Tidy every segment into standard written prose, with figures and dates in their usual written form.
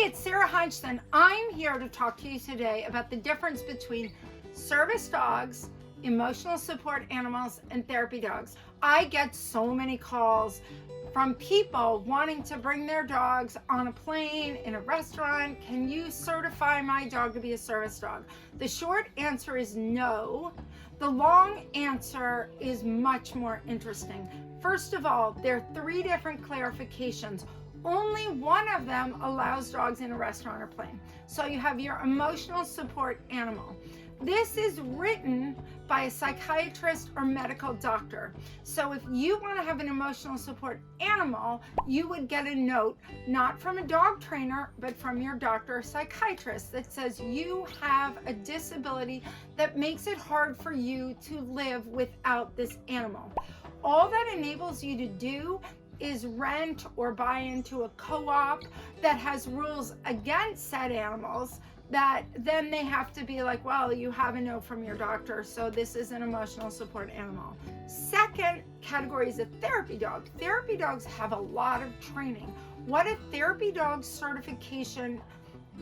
it's Sarah Hodgson. I'm here to talk to you today about the difference between service dogs, emotional support animals, and therapy dogs. I get so many calls from people wanting to bring their dogs on a plane, in a restaurant. Can you certify my dog to be a service dog? The short answer is no. The long answer is much more interesting. First of all, there are 3 different clarifications. Only one of them allows dogs in a restaurant or plane. So you have your emotional support animal. This is written by a psychiatrist or medical doctor. So if you want to have an emotional support animal, you would get a note, not from a dog trainer, but from your doctor or psychiatrist that says you have a disability that makes it hard for you to live without this animal. All that enables you to do is rent or buy into a co-op that has rules against said animals, that then they have to be like, well, you have a note from your doctor, so this is an emotional support animal. Second category is a therapy dog. Therapy dogs have a lot of training. What a therapy dog certification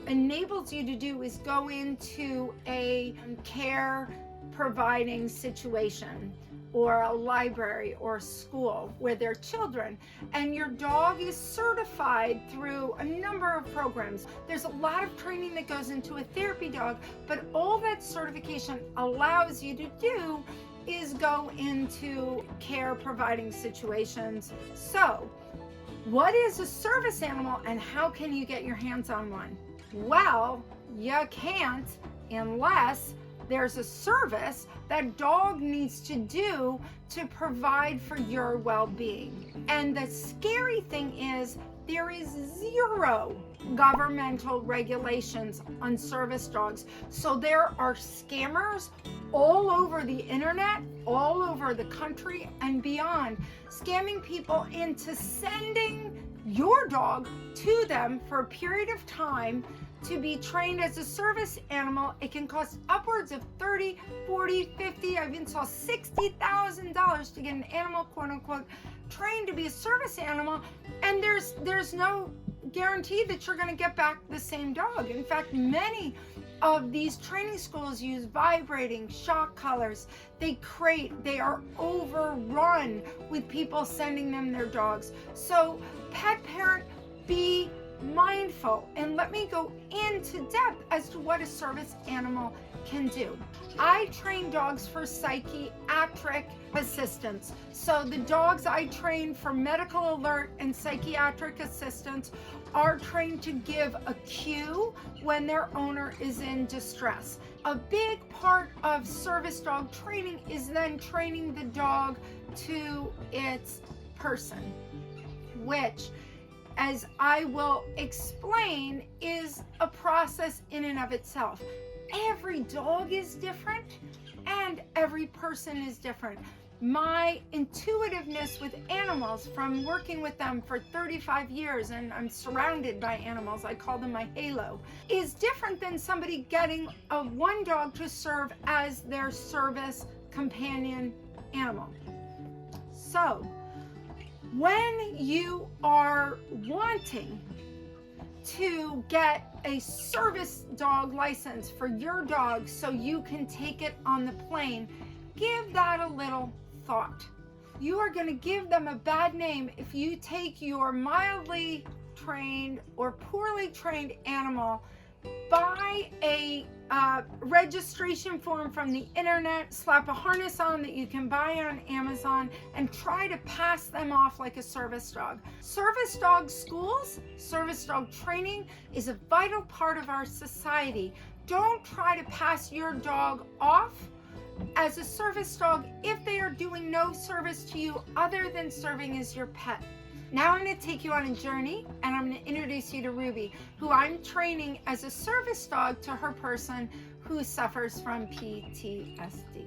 enables you to do is go into a care providing situation, or a library or a school where there are children, and your dog is certified through a number of programs. There's a lot of training that goes into a therapy dog, but all that certification allows you to do is go into care providing situations. So, what is a service animal and how can you get your hands on one? Well, you can't unless there's a service that dog needs to do to provide for your well-being. And the scary thing is there is 0 governmental regulations on service dogs. So there are scammers all over the internet, all over the country and beyond, scamming people into sending your dog to them for a period of time to be trained as a service animal. It can cost upwards of $30, $40, $50, I even saw $60,000 to get an animal, quote unquote, trained to be a service animal. And there's no guarantee that you're gonna get back the same dog. In fact, many of these training schools use vibrating shock collars. They are overrun with people sending them their dogs. So pet parent, be mindful, and let me go into depth as to what a service animal can do. I train dogs for psychiatric assistance. So the dogs I train for medical alert and psychiatric assistance are trained to give a cue when their owner is in distress. A big part of service dog training is then training the dog to its person, which, as I will explain, is a process in and of itself. Every dog is different and every person is different. My intuitiveness with animals from working with them for 35 years, and I'm surrounded by animals, I call them my halo, is different than somebody getting one dog to serve as their service companion animal. So, when you are wanting to get a service dog license for your dog so you can take it on the plane, give that a little thought. You are going to give them a bad name if you take your mildly trained or poorly trained animal, buy a registration form from the internet, slap a harness on that you can buy on Amazon, and try to pass them off like a service dog. Service dog schools, service dog training is a vital part of our society. Don't try to pass your dog off as a service dog if they are doing no service to you other than serving as your pet. Now I'm going to take you on a journey, and I'm going to introduce you to Ruby, who I'm training as a service dog to her person who suffers from PTSD.